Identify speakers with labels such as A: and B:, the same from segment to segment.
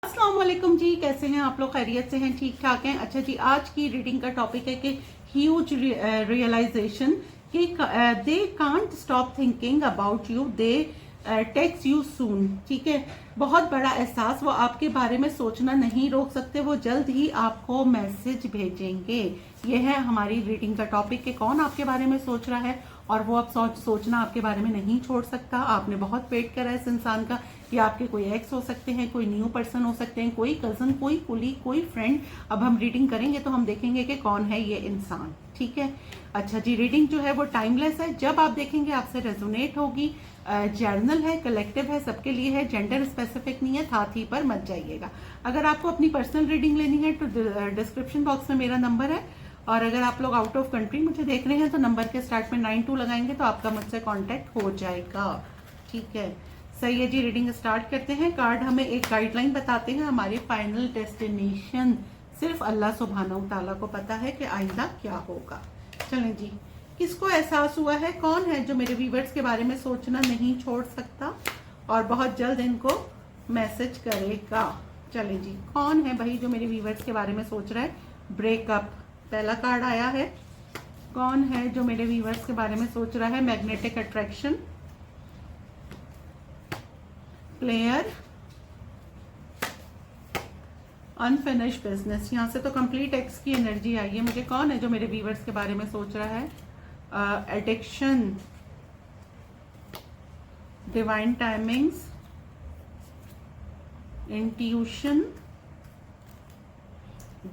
A: अस्सलाम वालेकुम जी, कैसे हैं आप लोग? खैरियत से हैं? ठीक ठाक हैं? अच्छा जी, आज की रीडिंग का टॉपिक है कि ह्यूज रियलाइजेशन कि दे can't stop thinking about you, they text you soon. ठीक है, बहुत बड़ा एहसास, वो आपके बारे में सोचना नहीं रोक सकते, वो जल्द ही आपको मैसेज भेजेंगे। ये है हमारी रीडिंग का टॉपिक कि कौन आपके बारे में सोच रहा है और वो अब सोचना आपके बारे में नहीं छोड़ सकता। आपने बहुत वेट करा है इस इंसान का। ये आपके कोई एक्स हो सकते हैं, कोई न्यू पर्सन हो सकते हैं, कोई कजन, कोई कुली, कोई फ्रेंड। अब हम रीडिंग करेंगे तो हम देखेंगे कि कौन है ये इंसान। ठीक है, अच्छा जी, रीडिंग जो है वो टाइमलेस है। जब आप देखेंगे आपसे रेजोनेट होगी। जर्नल है, कलेक्टिव है, सबके लिए है, जेंडर स्पेसिफिक नहीं है, थाथी पर मत जाइएगा। अगर आपको अपनी पर्सनल रीडिंग लेनी है तो डिस्क्रिप्शन बॉक्स में मेरा नंबर है, और अगर आप लोग आउट ऑफ कंट्री मुझे देख रहे हैं तो नंबर के स्टार्ट में 92 लगाएंगे तो आपका मुझसे कांटेक्ट हो जाएगा। ठीक है, सही है जी, रीडिंग स्टार्ट करते हैं। कार्ड हमें एक गाइडलाइन बताते हैं, हमारे फाइनल डेस्टिनेशन सिर्फ अल्लाह सुब्हानहू ताला को पता है कि आइंदा क्या होगा। चलें जी, किसको एहसास हुआ है, कौन है जो मेरे व्यूवर्स के बारे में सोचना नहीं छोड़ सकता और बहुत जल्द इनको मैसेज करेगा? चलें जी, कौन है भाई जो मेरे व्यूवर्स के बारे में सोच रहा है? ब्रेकअप पहला कार्ड आया है। कौन है जो मेरे व्यूवर्स के बारे में सोच रहा है? Magnetic attraction, player, unfinished business. यहां से तो कंप्लीट एक्स की एनर्जी आई है मुझे। कौन है जो मेरे व्यूवर्स के बारे में सोच रहा है? Addiction, divine timings, intuition,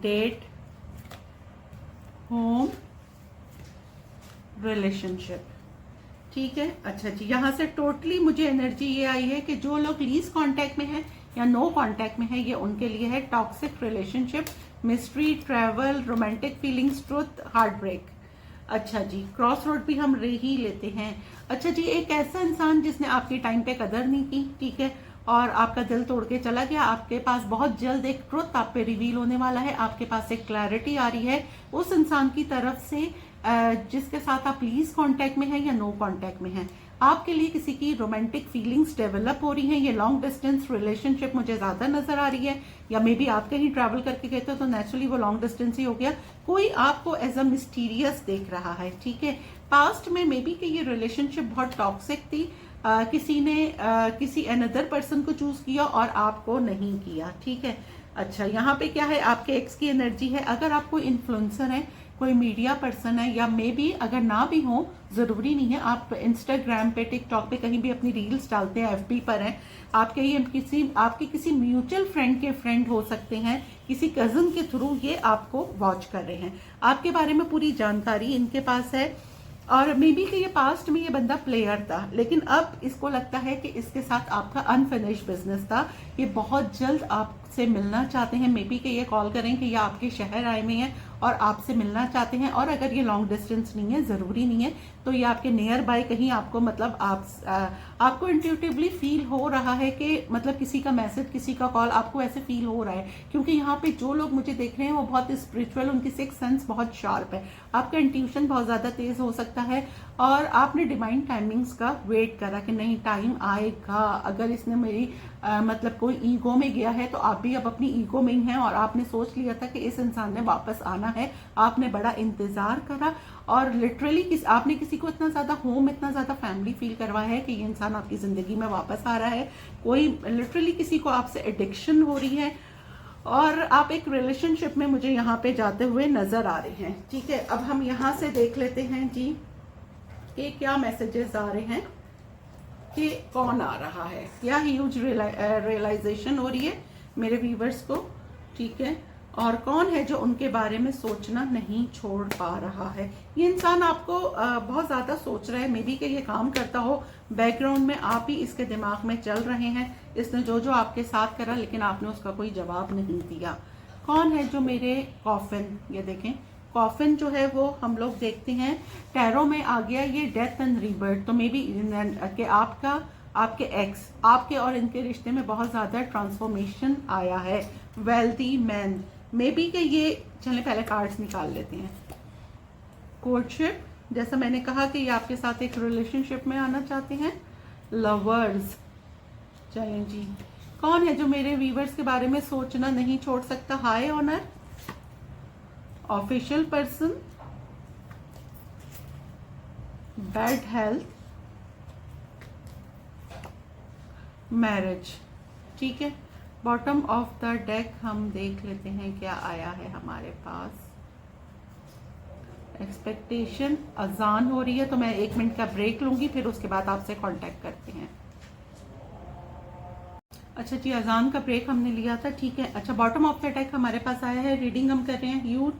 A: date, home, relationship. ठीक है, अच्छा जी, यहाँ से टोटली मुझे एनर्जी ये आई है कि जो लोग लीज कांटेक्ट में है या नो कांटेक्ट में है, ये उनके लिए है toxic relationship, mystery, travel, romantic feelings, truth, heart break. अच्छा जी, क्रॉस रोड भी हम ही लेते हैं। अच्छा जी, एक ऐसा इंसान जिसने आपकी टाइम पे कदर नहीं की, ठीक है, और आपका दिल तोड़ के चला गया। आपके पास बहुत जल्द एक ट्रुथ आप पे रिवील होने वाला है, आपके पास एक क्लैरिटी आ रही है उस इंसान की तरफ से जिसके साथ आप लीज कांटेक्ट में हैं या नो कांटेक्ट में हैं। आपके लिए किसी की रोमांटिक फीलिंग्स डेवलप हो रही हैं। ये लॉन्ग डिस्टेंस रिलेशनशिप मुझे ज्यादा नजर आ रही है, या मे बी आप कहीं ट्रैवल करके गए थे तो नेचुरली वो लॉन्ग डिस्टेंस ही हो गया। कोई आपको एज अ मिस्टीरियस देख रहा है। ठीक है, पास्ट में मे बी कि ये रिलेशनशिप बहुत टॉक्सिक थी, किसी ने किसी अनदर पर्सन को चूज किया और आपको नहीं किया। ठीक है, अच्छा, यहाँ पे क्या है, आपके एक्स की एनर्जी है। अगर आप कोई इन्फ्लुएंसर है, कोई मीडिया पर्सन है, या मे बी अगर ना भी हो, जरूरी नहीं है, आप इंस्टाग्राम पे, टिकटॉक पे कहीं भी अपनी रील्स डालते हैं, एफबी पर हैं, आपके किसी म्यूचुअल फ्रेंड के फ्रेंड हो सकते हैं, किसी कजन के थ्रू ये आपको वॉच कर रहे हैं। आपके बारे में पूरी जानकारी इनके पास है, और मे बी कि ये पास्ट में ये बंदा प्लेयर था, लेकिन अब इसको लगता है कि इसके साथ आपका अनफिनिश्ड बिजनेस था। ये बहुत जल्द आपसे मिलना चाहते हैं। मे बी कि ये कॉल करें कि ये आपके शहर आए हुए हैं और आपसे मिलना चाहते हैं, और अगर ये लॉन्ग डिस्टेंस नहीं है, जरूरी नहीं है, तो ये आपके नियर बाय कहीं आपको, मतलब आपको इंट्यूटिवली फील हो रहा है कि मतलब किसी का मैसेज, किसी का कॉल आपको ऐसे फील हो रहा है। क्योंकि यहाँ पे जो लोग मुझे देख रहे हैं वो बहुत स्पिरिचुअल, उनकी सिक्स सेंस बहुत शार्प है, आपका इंट्यूशन बहुत ज्यादा तेज हो सकता है, और आपने डिवाइन टाइमिंग्स का वेट करा कि नहीं, टाइम आएगा। अगर इसने मेरी मतलब कोई ईगो में गया है तो आप भी अब अपनी ईगो में ही हैं, और आपने सोच लिया था कि इस इंसान ने वापस आना है। आपने बड़ा इंतजार करा, और लिटरली आपने किसी को इतना ज्यादा होम, इतना ज्यादा फैमिली फील करवाया है कि ये इंसान आपकी जिंदगी में वापस आ रहा है। कोई लिटरली किसी को आपसे एडिक्शन हो रही है, और आप एक रिलेशनशिप में मुझे यहाँ पे जाते हुए नजर आ रहे हैं। ठीक है, अब हम यहाँ से देख लेते हैं जी कि क्या मैसेजेस आ रहे हैं, कि कौन आ रहा है, क्या ह्यूज रियलाइजेशन हो रही है मेरे व्यूवर्स को। ठीक है, और कौन है जो उनके बारे में सोचना नहीं छोड़ पा रहा है। ये इंसान आपको बहुत ज्यादा सोच रहा है, मे बी कि ये काम करता हो बैकग्राउंड में, आप ही इसके दिमाग में चल रहे हैं। इसने जो जो आपके साथ करा, लेकिन आपने उसका कोई जवाब नहीं दिया। कौन है जो मेरे कॉफिन, ये देखें, कॉफिन जो है वो हम लोग देखते हैं टैरो में आ गया ये डेथ एंड रीबर्थ। तो मे बी कि आपके एक्स, आपके और इनके रिश्ते में बहुत ज्यादा ट्रांसफॉर्मेशन आया है। वेल्थी मैन, मे बी कि ये, चलें पहले कार्ड्स निकाल लेते हैं। कोर्टशिप, जैसा मैंने कहा कि ये आपके साथ एक रिलेशनशिप में आना चाहते हैं। लवर्स, चलें जी, कौन है जो मेरे व्यूवर्स के बारे में सोचना नहीं छोड़ सकता? High honour, official person, bad health, marriage. ठीक है, बॉटम ऑफ द डेक हम देख लेते हैं क्या आया है हमारे पास। एक्सपेक्टेशन, अजान हो रही है तो मैं 1 मिनट का ब्रेक लूंगी, फिर उसके बाद आपसे कांटेक्ट करते हैं। अच्छा जी, अजान का ब्रेक हमने लिया था, ठीक है। अच्छा, बॉटम ऑफ द डेक हमारे पास आया है, रीडिंग हम कर रहे हैं। You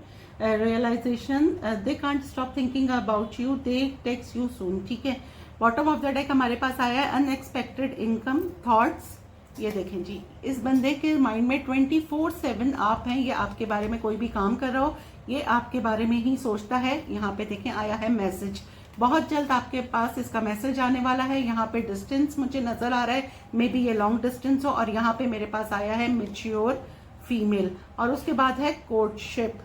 A: realization, they can't stop thinking about you, they text you soon. ठीक है, बॉटम ऑफ द डेक हमारे पास आया है, अनएक्सपेक्टेड इनकम, थॉट्स। ये देखें जी, इस बंदे के माइंड में 24/7 आप हैं, ये आपके बारे में कोई भी काम कर रहा हो, ये आपके बारे में ही सोचता है। यहाँ पे देखें आया है मैसेज, बहुत जल्द आपके पास इसका मैसेज आने वाला है। यहाँ पे डिस्टेंस मुझे नजर आ रहा है, मे बी ये लॉन्ग डिस्टेंस हो। और यहाँ पे मेरे पास आया है मैच्योर फीमेल, और उसके बाद है कोर्टशिप।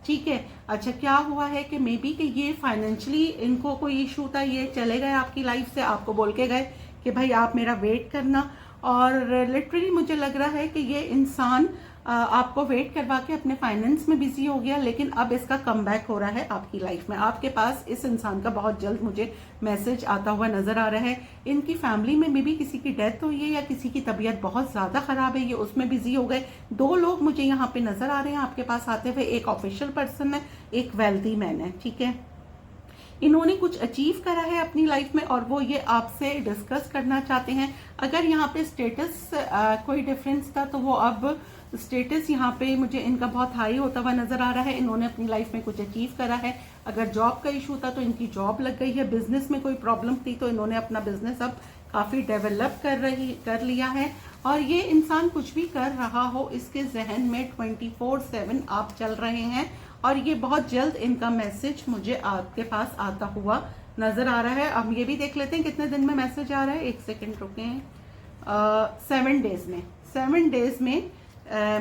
A: ठीक है, अच्छा क्या हुआ है कि मे बी कि ये फाइनेंशियली इनको कोई इशू था, ये चले गए आपकी लाइफ से, आपको बोल के गए कि भाई आप मेरा वेट करना। और लिटरली मुझे लग रहा है कि ये इंसान आपको वेट करवा के अपने फाइनेंस में बिजी हो गया, लेकिन अब इसका कमबैक हो रहा है आपकी लाइफ में। आपके पास इस इंसान का बहुत जल्द मुझे मैसेज आता हुआ नजर आ रहा है। इनकी फैमिली में मे बी किसी की डेथ हुई है या किसी की तबीयत बहुत ज्यादा खराब है, ये उसमें बिजी हो गए। 2 लोग मुझे यहाँ पे नजर आ रहे हैं आपके पास आते हुए, एक ऑफिशियल पर्सन है, एक वेल्दी मैन है। ठीक है, इन्होंने कुछ अचीव करा है अपनी लाइफ में और वो ये आपसे डिस्कस करना चाहते हैं। अगर यहाँ पे स्टेटस कोई डिफरेंस था तो वो अब स्टेटस यहाँ पे मुझे इनका बहुत हाई होता हुआ नजर आ रहा है। इन्होंने अपनी लाइफ में कुछ अचीव करा है। अगर जॉब का इशू था तो इनकी जॉब लग गई है, बिजनेस में कोई प्रॉब्लम थी तो इन्होंने अपना बिजनेस अब काफी डेवलप कर लिया है। और ये इंसान कुछ भी कर रहा हो, इसके जहन में 24/7 आप चल रहे हैं, और ये बहुत जल्द इनका मैसेज मुझे आपके पास आता हुआ नजर आ रहा है। अब ये भी देख लेते हैं कितने दिन में मैसेज आ रहा है। 1 सेकेंड रुकें। 7 डेज में, 7 डेज में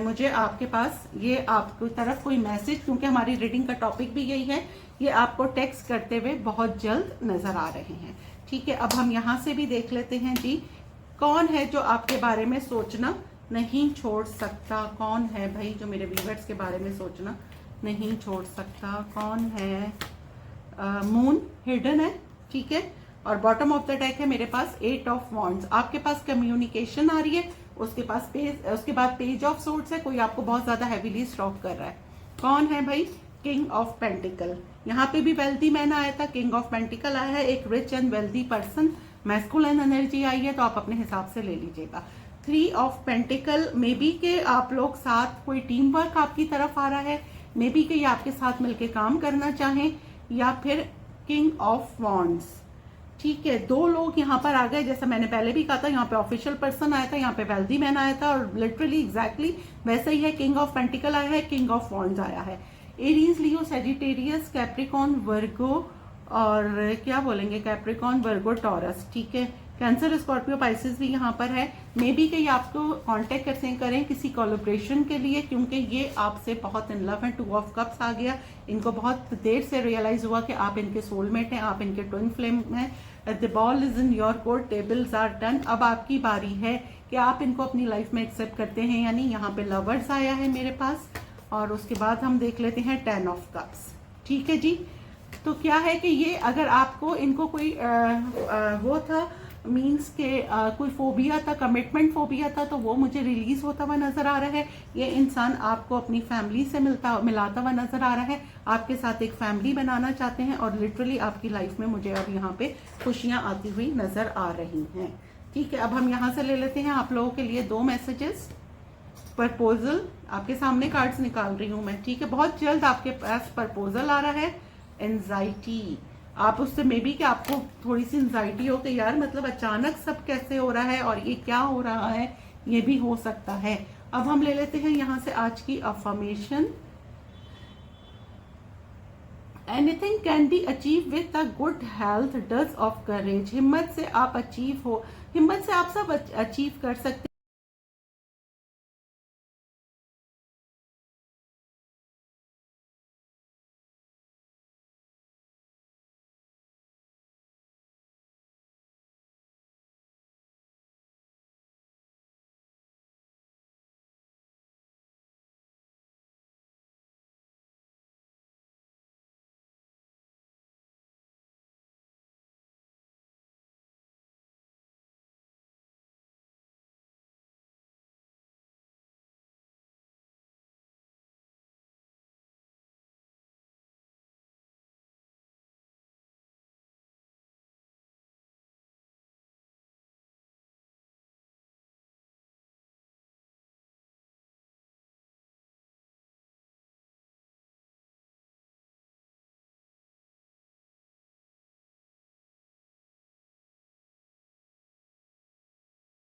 A: मुझे आपके पास ये आपकी तरफ कोई मैसेज, क्योंकि हमारी रीडिंग का टॉपिक भी यही है, ये आपको टेक्स्ट करते हुए बहुत जल्द नजर आ रहे हैं। ठीक है, अब हम यहाँ से भी देख लेते हैं जी, कौन है जो आपके बारे में सोचना नहीं छोड़ सकता? कौन है भाई जो मेरे व्यूअर्स के बारे में सोचना नहीं छोड़ सकता? कौन है? मून हिडन है, ठीक है। और बॉटम ऑफ द डेक है मेरे पास 8 ऑफ वॉन्ड्स। आपके पास कम्युनिकेशन आ रही है, उसके बाद पेज ऑफ सोर्ड्स है, कोई आपको बहुत ज्यादा हैवीली स्टॉक कर रहा है। कौन है भाई? King of pentacle. यहाँ पे भी वेल्दी मैन आया था, किंग ऑफ पेंटिकल आया है, एक rich and wealthy person, masculine energy आई है, तो आप अपने हिसाब से ले लीजिएगा। 3 ऑफ पेंटिकल, मे बी के आप लोग साथ कोई टीम वर्क आपकी तरफ आ रहा है, मे बी के ये आपके साथ मिलके काम करना चाहें, या फिर किंग ऑफ वॉन्ड्स। ठीक है, 2 लोग यहाँ पर आ गए, जैसा मैंने पहले भी कहा था, यहाँ पे ऑफिशियल पर्सन आया था, यहाँ पे वेल्दी मैन आया था, और लिटरली एग्जैक्टली वैसा ही है। किंग ऑफ पेंटिकल आया है, किंग ऑफ वॉन्ड्स आया है। एरीज, लियो, सेजिटेरियस, कैप्रिकॉन, वर्गो, और क्या बोलेंगे, कैप्रिकॉन, वर्गो, टॉरस। ठीक है, कैंसर, स्कॉर्पियो, पाइसिस भी यहाँ पर है। मे बी कि ये आपको कांटेक्ट करें किसी कोलैबोरेशन के लिए, क्योंकि ये आपसे बहुत इन लव है। 2 ऑफ कप्स आ गया, इनको बहुत देर से रियलाइज हुआ कि आप इनके सोलमेट हैं, आप इनके ट्विन फ्लेम हैं। The ball is in your court, tables are turn. अब आपकी बारी है कि आप इनको अपनी लाइफ में एक्सेप्ट करते हैं या नहीं। यहाँ पे लवर्स आया है मेरे पास, और उसके बाद हम देख लेते हैं 10 ऑफ कप्स। ठीक है जी, तो क्या है कि ये अगर आपको इनको कोई वो था, मीन्स के कोई फोबिया था, कमिटमेंट फोबिया था, तो वो मुझे रिलीज होता हुआ नजर आ रहा है। ये इंसान आपको अपनी फैमिली से मिलाता हुआ नजर आ रहा है, आपके साथ एक फैमिली बनाना चाहते हैं, और लिटरली आपकी लाइफ में मुझे अब यहाँ पे खुशियां आती हुई नजर आ रही हैं। ठीक है, अब हम यहाँ से ले लेते हैं आप लोगों के लिए 2 मैसेजेस। प्रपोजल, आपके सामने कार्ड्स निकाल रही हूं मैं। ठीक है, बहुत जल्द आपके पास प्रपोजल आ रहा है। एंजाइटी, आप उससे मे बी कि आपको थोड़ी सी एंजाइटी हो कि यार मतलब अचानक सब कैसे हो रहा है और ये क्या हो रहा है, ये भी हो सकता है। अब हम ले लेते हैं यहाँ से आज की affirmation. Anything can be achieve with a good health, does of courage. हिम्मत से आप सब अचीव कर सकते